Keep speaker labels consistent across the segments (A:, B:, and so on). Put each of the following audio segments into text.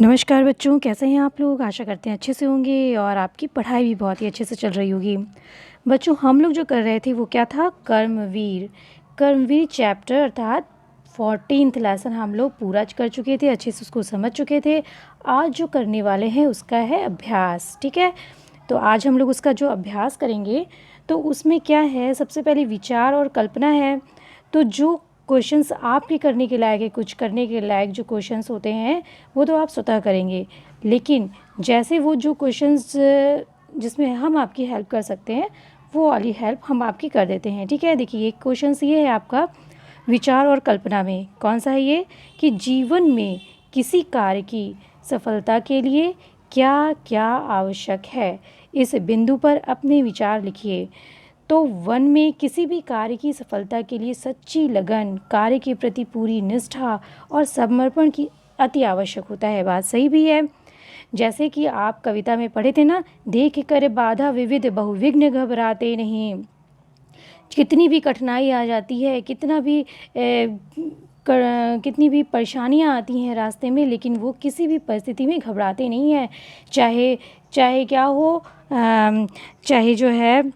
A: नमस्कार बच्चों, कैसे हैं आप लोग। आशा करते हैं अच्छे से होंगे और आपकी पढ़ाई भी बहुत ही अच्छे से चल रही होगी। बच्चों, हम लोग जो कर रहे थे वो क्या था, कर्मवीर। कर्मवीर चैप्टर अर्थात 14th लेसन हम लोग पूरा कर चुके थे, अच्छे से उसको समझ चुके थे। आज जो करने वाले हैं उसका है अभ्यास। ठीक है, तो आज हम लोग उसका जो अभ्यास करेंगे तो उसमें क्या है, सबसे पहले विचार और कल्पना है। तो जो क्वेश्चंस आपके करने के लायक है, कुछ करने के लायक जो क्वेश्चंस होते हैं वो तो आप स्वतः करेंगे, लेकिन जैसे वो जो क्वेश्चंस जिसमें हम आपकी हेल्प कर सकते हैं वो वाली हेल्प हम आपकी कर देते हैं। ठीक है, देखिए एक क्वेश्चंस ये है आपका, विचार और कल्पना में कौन सा है ये, कि जीवन में किसी कार्य की सफलता के लिए क्या क्या आवश्यक है, इस बिंदु पर अपने विचार लिखिए। तो वन में किसी भी कार्य की सफलता के लिए सच्ची लगन, कार्य के प्रति पूरी निष्ठा और समर्पण की अति आवश्यक होता है। बात सही भी है। जैसे कि आप कविता में पढ़े थे ना, देख कर बाधा विविध बहुविघ्न घबराते नहीं। कितनी भी कठिनाई आ जाती है, कितनी भी परेशानियां आती हैं रास्ते में, लेकिन वो किसी भी परिस्थिति में घबराते नहीं हैं। चाहे चाहे क्या हो, चाहे जो है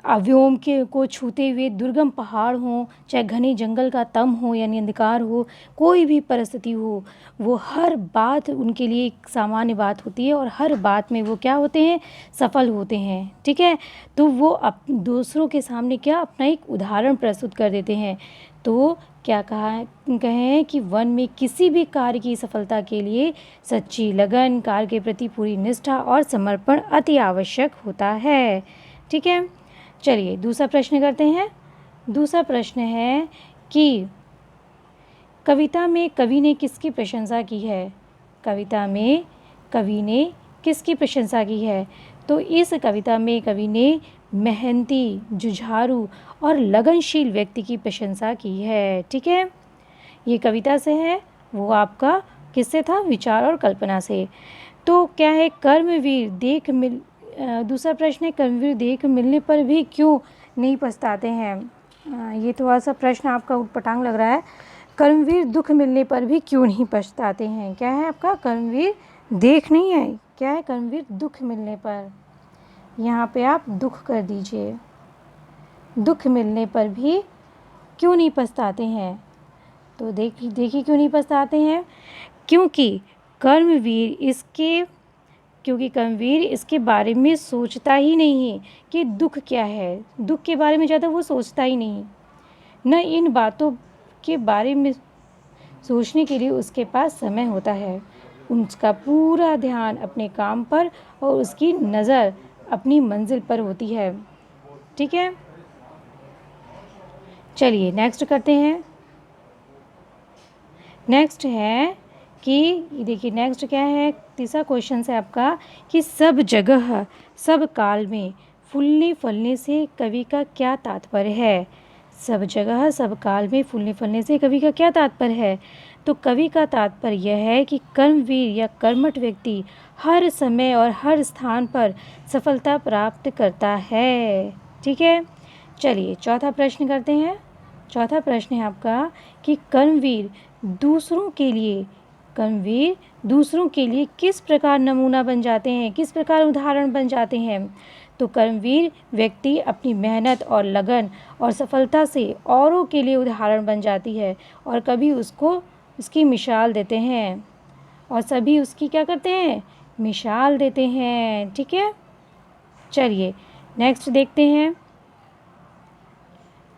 A: व्योम के को छूते हुए दुर्गम पहाड़ हों, चाहे घने जंगल का तम हो यानी अंधकार हो, कोई भी परिस्थिति हो, वो हर बात उनके लिए एक सामान्य बात होती है और हर बात में वो क्या होते हैं, सफल होते हैं। ठीक है, तो वो दूसरों के सामने क्या अपना एक उदाहरण प्रस्तुत कर देते हैं। तो क्या कहें कि वन में किसी भी कार्य की सफलता के लिए सच्ची लगन, कार्य के प्रति पूरी निष्ठा और समर्पण अति आवश्यक होता है। ठीक है, चलिए दूसरा प्रश्न करते हैं। दूसरा प्रश्न है कि कविता में कवि ने किसकी प्रशंसा की है। कविता में कवि ने किसकी प्रशंसा की है। तो इस कविता में कवि ने मेहनती, जुझारू और लगनशील व्यक्ति की प्रशंसा की है। ठीक है, ये कविता से है, वो आपका किससे था, विचार और कल्पना से। तो क्या है, दूसरा प्रश्न है, कर्मवीर देख मिलने पर भी क्यों नहीं पछताते हैं। ये थोड़ा सा प्रश्न आपका उटपटांग लग रहा है। कर्मवीर दुख मिलने पर भी क्यों नहीं पछताते हैं। क्या है आपका, कर्मवीर देख नहीं है, क्या है, कर्मवीर दुख मिलने पर। यहाँ पे आप दुख कर दीजिए, दुख मिलने पर भी क्यों नहीं पछताते हैं। तो देखिए क्यों नहीं पछताते हैं, क्योंकि कर्मवीर इसके बारे में सोचता ही नहीं है कि दुख क्या है। दुख के बारे में ज़्यादा वो सोचता ही नहीं, न इन बातों के बारे में सोचने के लिए उसके पास समय होता है। उसका पूरा ध्यान अपने काम पर और उसकी नज़र अपनी मंजिल पर होती है। ठीक है, चलिए नेक्स्ट करते हैं। नेक्स्ट है कि देखिए नेक्स्ट क्या है, तीसरा क्वेश्चन है आपका कि सब जगह सब काल में फूलने फलने से कवि का क्या तात्पर्य है। सब जगह सब काल में फूलने फलने से कवि का क्या तात्पर्य है। तो कवि का तात्पर्य यह है कि कर्मवीर या कर्मठ व्यक्ति हर समय और हर स्थान पर सफलता प्राप्त करता है। ठीक है, चलिए चौथा प्रश्न करते हैं। चौथा प्रश्न है आपका कि कर्मवीर दूसरों के लिए किस प्रकार नमूना बन जाते हैं, किस प्रकार उदाहरण बन जाते हैं। तो कर्मवीर व्यक्ति अपनी मेहनत और लगन और सफलता से औरों के लिए उदाहरण बन जाती है और कभी उसकी मिसाल देते हैं और सभी उसकी क्या करते हैं, मिसाल देते हैं। ठीक है, चलिए नेक्स्ट देखते हैं।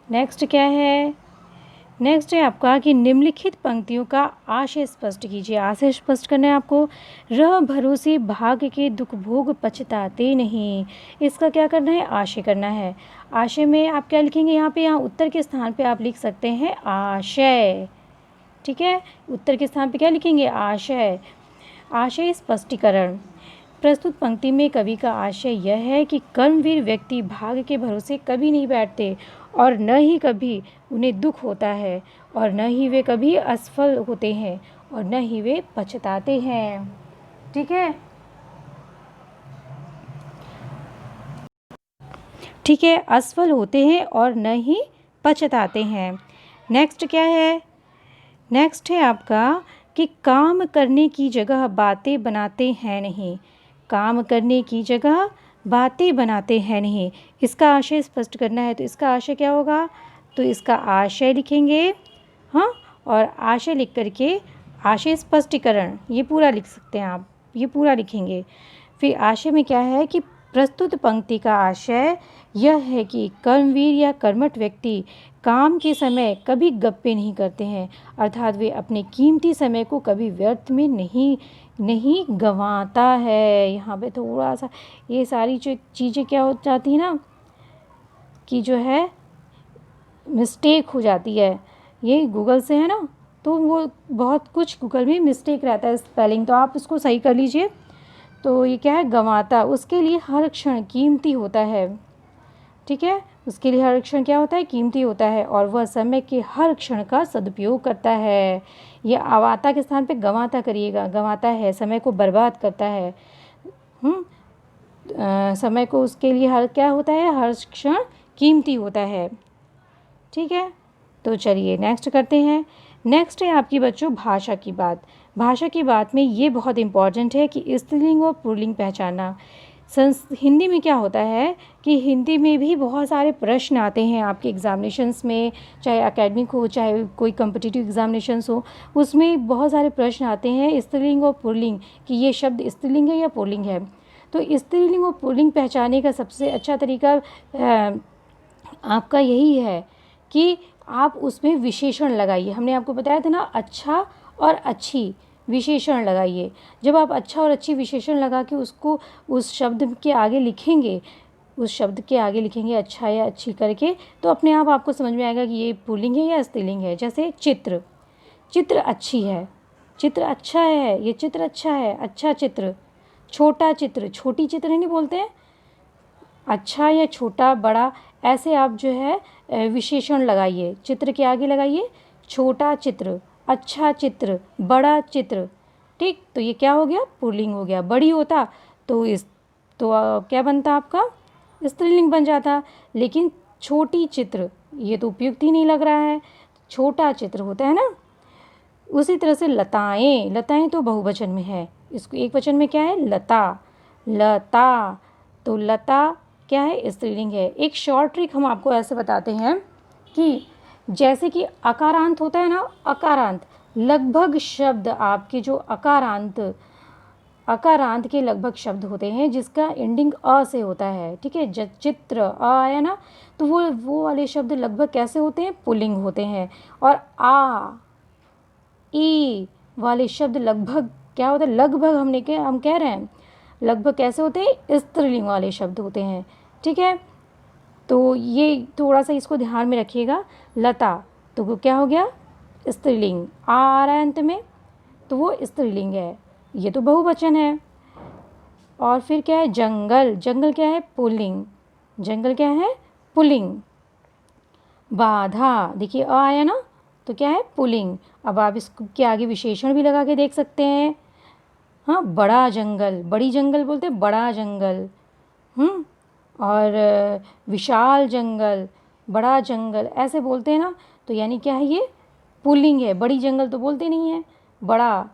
A: नेक्स्ट क्या है, नेक्स्ट है आपका कि निम्नलिखित पंक्तियों का आशय स्पष्ट कीजिए। आशय स्पष्ट करना है आपको, रह भरोसे भाग्य के दुख भोग पछताते नहीं। इसका क्या करना है, आशय करना है। आशय में आप क्या लिखेंगे, यहाँ उत्तर के स्थान पे आप लिख सकते हैं आशय। ठीक है, उत्तर के स्थान पे क्या लिखेंगे, आशय। आशय स्पष्टीकरण, प्रस्तुत पंक्ति में कवि का आशय यह है कि कर्मवीर व्यक्ति भाग्य के भरोसे कभी नहीं बैठते और न ही कभी उन्हें दुख होता है और न ही वे कभी असफल होते हैं और न ही वे पछताते हैं। ठीक है, ठीक है, असफल होते हैं और न ही पछताते हैं। नेक्स्ट क्या है, नेक्स्ट है आपका कि काम करने की जगह बातें बनाते हैं नहीं। काम करने की जगह बातें बनाते हैं नहीं। इसका आशय स्पष्ट करना है तो इसका आशय क्या होगा? तो इसका आशय लिखेंगे, हाँ, और आशय लिख करके आशय स्पष्टीकरण ये पूरा लिख सकते हैं आप, ये पूरा लिखेंगे। फिर आशय में क्या है कि प्रस्तुत पंक्ति का आशय यह है कि कर्मवीर या कर्मठ व्यक्ति काम के समय कभी गप्पे नहीं करते हैं, अर्थात वे अपने कीमती समय को कभी व्यर्थ में नहीं गंवाता है। यहाँ पे थोड़ा सा ये सारी जो चीज़ें क्या हो जाती है ना कि जो है मिस्टेक हो जाती है, ये गूगल से है ना, तो वो बहुत कुछ गूगल में मिस्टेक रहता है स्पेलिंग, तो आप उसको सही कर लीजिए। तो ये क्या है? गंवाता, उसके लिए हर क्षण कीमती होता है, ठीक है, उसके लिए हर क्षण क्या होता है? कीमती होता है, और वह समय के हर क्षण का सदुपयोग करता है। ये अवाता के स्थान पे गंवाता करिएगा, गंवाता है, समय को बर्बाद करता है। समय को उसके लिए हर क्या होता है? हर क्षण कीमती होता है, ठीक है। तो चलिए नेक्स्ट करते हैं। नेक्स्ट है आपकी बच्चों भाषा की बात। भाषा की बात में ये बहुत इम्पॉर्टेंट है कि स्त्रीलिंग और पुल्लिंग पहचानना। हिंदी में क्या होता है कि हिंदी में भी बहुत सारे प्रश्न आते हैं आपके एग्जामिनेशंस में, चाहे एकेडमिक हो चाहे कोई कॉम्पिटिटिव एग्जामिनेशंस हो, उसमें बहुत सारे प्रश्न आते हैं स्त्रीलिंग और पुल्लिंग कि ये शब्द स्त्रीलिंग है या पुल्लिंग है। तो स्त्रीलिंग और पुल्लिंग पहचानने का सबसे अच्छा तरीका आपका यही है कि आप उसमें विशेषण लगाइए। हमने आपको बताया था ना, अच्छा और अच्छी विशेषण लगाइए। जब आप अच्छा और अच्छी विशेषण लगा के उसको उस शब्द के आगे लिखेंगे, उस शब्द के आगे लिखेंगे अच्छा या अच्छी करके, तो अपने आप आपको समझ में आएगा कि ये पुल्लिंग है या स्त्रीलिंग है। जैसे चित्र, चित्र अच्छी है, चित्र अच्छा है, ये चित्र अच्छा है, अच्छा चित्र। छोटा चित्र, छोटी चित्र नहीं बोलते हैं, अच्छा या छोटा बड़ा, ऐसे आप जो है विशेषण लगाइए, चित्र के आगे लगाइए छोटा चित्र, अच्छा चित्र, बड़ा चित्र, ठीक। तो ये क्या हो गया? पुल्लिंग हो गया। बड़ी होता तो क्या बनता आपका? स्त्रीलिंग बन जाता। लेकिन छोटी चित्र ये तो उपयुक्त ही नहीं लग रहा है, छोटा चित्र होता है ना। उसी तरह से लताएं, लताएं तो बहुवचन में है, इसको एक वचन में क्या है? लता, लता। तो लता क्या है? स्त्रीलिंग है। एक शॉर्ट ट्रिक हम आपको ऐसे बताते हैं कि जैसे कि अकारांत होता है ना, अकारांत, लगभग शब्द आपके जो अकारांत के लगभग शब्द होते हैं जिसका एंडिंग अ से होता है, ठीक है। चित्र अ आया ना, तो वो वाले शब्द लगभग कैसे होते हैं? पुल्लिंग होते हैं। और आ ई वाले शब्द लगभग क्या होता है? लगभग हम कह रहे हैं लगभग कैसे होते हैं? स्त्रीलिंग वाले शब्द होते हैं, ठीक है। तो ये थोड़ा सा इसको ध्यान में रखिएगा। लता तो वो क्या हो गया? स्त्रीलिंग। आ रहा है अंत में तो वो स्त्रीलिंग है, ये तो बहुवचन है। और फिर क्या है? जंगल, जंगल क्या है? पुल्लिंग, जंगल क्या है? पुल्लिंग। बाधा, देखिए अ आया ना, तो क्या है? पुल्लिंग। अब आप इसके आगे विशेषण भी लगा के देख सकते हैं। हाँ, बड़ा जंगल, बड़ी जंगल बोलते हैं, बड़ा जंगल। और विशाल जंगल, बड़ा जंगल, ऐसे बोलते हैं ना, तो यानी क्या है? ये पुल्लिंग है। बड़ी जंगल तो बोलते नहीं है, बड़ा,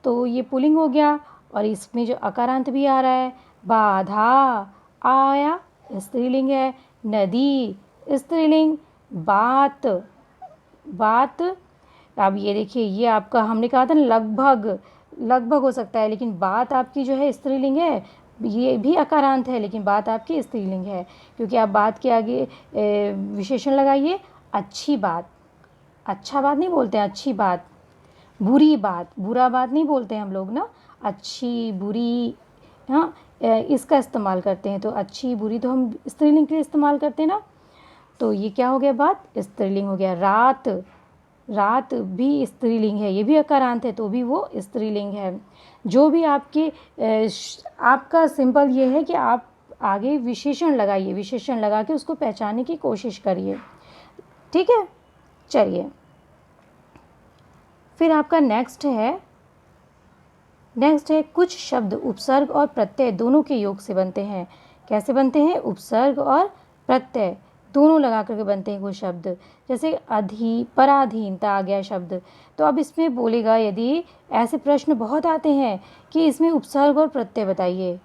A: तो ये पुल्लिंग हो गया। और इसमें जो अकारांत भी आ रहा है, बाधा आया, स्त्रीलिंग है। नदी, स्त्रीलिंग। बात, बात। अब ये देखिए, ये आपका हमने कहा था लगभग, लगभग हो सकता है, लेकिन बात आपकी जो है स्त्रीलिंग है, ये भी अकारांत है लेकिन बात आपकी स्त्रीलिंग है, क्योंकि आप बात के आगे विशेषण लगाइए। अच्छी बात, अच्छा बात नहीं बोलते हैं, अच्छी बात। बुरी बात, बुरा बात नहीं बोलते हैं हम लोग ना, अच्छी बुरी, हाँ, इसका इस्तेमाल करते हैं। तो अच्छी बुरी तो हम स्त्रीलिंग के लिए इस्तेमाल करते हैं ना, तो ये क्या हो गया? बात स्त्रीलिंग हो गया। रात, रात भी स्त्रीलिंग है, ये भी अकारांत है तो भी वो स्त्रीलिंग है। जो भी आपका सिंपल ये है कि आप आगे विशेषण लगाइए, विशेषण लगा के उसको पहचानने की कोशिश करिए, ठीक है। चलिए फिर आपका नेक्स्ट है कुछ शब्द उपसर्ग और प्रत्यय दोनों के योग से बनते हैं। कैसे बनते हैं? उपसर्ग और प्रत्यय दोनों लगा करके बनते हैं कुछ शब्द। जैसे पराधीनता आ गया शब्द, तो अब इसमें बोलेगा, यदि ऐसे प्रश्न बहुत आते हैं कि इसमें उपसर्ग और प्रत्यय बताइए।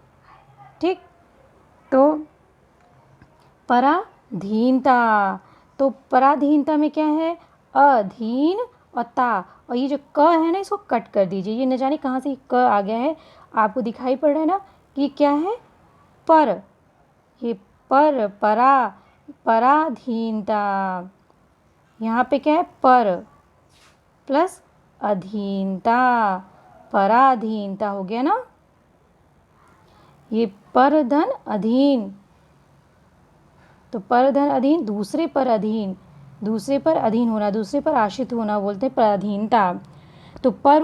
A: ठीक, तो पराधीनता, तो पराधीनता में क्या है, अधीन और ता, और ये जो क है ना इसको कट कर दीजिए। ये न जाने कहाँ से क आ गया है, आपको दिखाई पड़ रहा है ना कि क्या है, पर, ये पराधीनता, यहाँ पे क्या है, पर प्लस अधीनता, पराधीनता हो गया ना। ये पर धन अधीन, तो पर धन अधीन, दूसरे पर अधीन, दूसरे पर अधीन होना, दूसरे पर आश्रित होना बोलते हैं पराधीनता। तो पर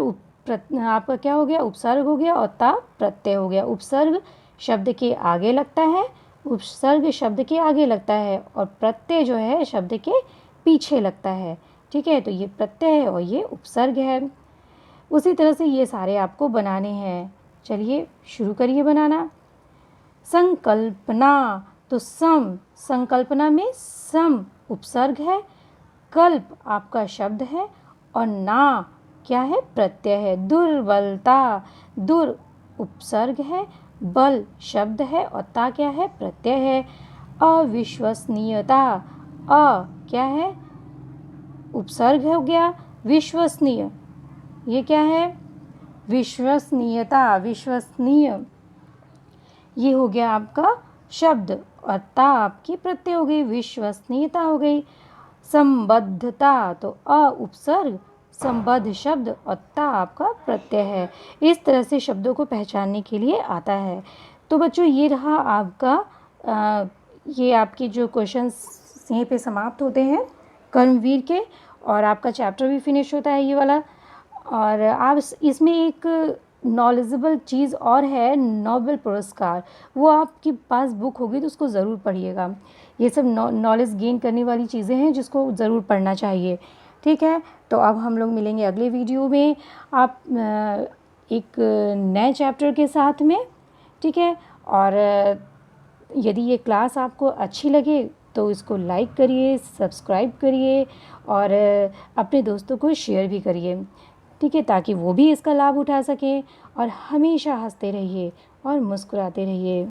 A: आपका क्या हो गया, उपसर्ग हो गया, और ता प्रत्यय हो गया। उपसर्ग शब्द के आगे लगता है, उपसर्ग शब्द के आगे लगता है, और प्रत्यय जो है शब्द के पीछे लगता है। ठीक है, तो ये प्रत्यय है और ये उपसर्ग है। उसी तरह से ये सारे आपको बनाने हैं। चलिए शुरू करिए बनाना। संकल्पना, तो संकल्पना में सम उपसर्ग है, कल्प आपका शब्द है, और ना क्या है, प्रत्यय है। दुर्बलता, दुर उपसर्ग है, बल शब्द है, और ता क्या है, प्रत्यय है। अविश्वसनीयता, अ क्या है, उपसर्ग हो गया, विश्वसनीय, ये क्या है, विश्वसनीयता, विश्वसनीय, ये हो गया आपका शब्द, और ता आपकी प्रत्यय हो गई, विश्वसनीयता हो गई। संबद्धता, तो अ उपसर्ग, संबद्ध शब्द, और ता आपका प्रत्यय है। इस तरह से शब्दों को पहचानने के लिए आता है। तो बच्चों ये रहा आपका ये आपके जो क्वेश्चंस यहीं पे समाप्त होते हैं कर्मवीर के, और आपका चैप्टर भी फिनिश होता है ये वाला। और आप इसमें एक नॉलेजेबल चीज़ और है, नोबेल पुरस्कार, वो आपके पास बुक होगी तो उसको ज़रूर पढ़िएगा। ये सब नॉलेज गेन करने वाली चीज़ें हैं जिसको ज़रूर पढ़ना चाहिए। ठीक है, तो अब हम लोग मिलेंगे अगले वीडियो में आप एक नए चैप्टर के साथ में। ठीक है, और यदि ये क्लास आपको अच्छी लगे तो इसको लाइक करिए, सब्सक्राइब करिए, और अपने दोस्तों को शेयर भी करिए। ठीक है, ताकि वो भी इसका लाभ उठा सकें। और हमेशा हंसते रहिए और मुस्कुराते रहिए।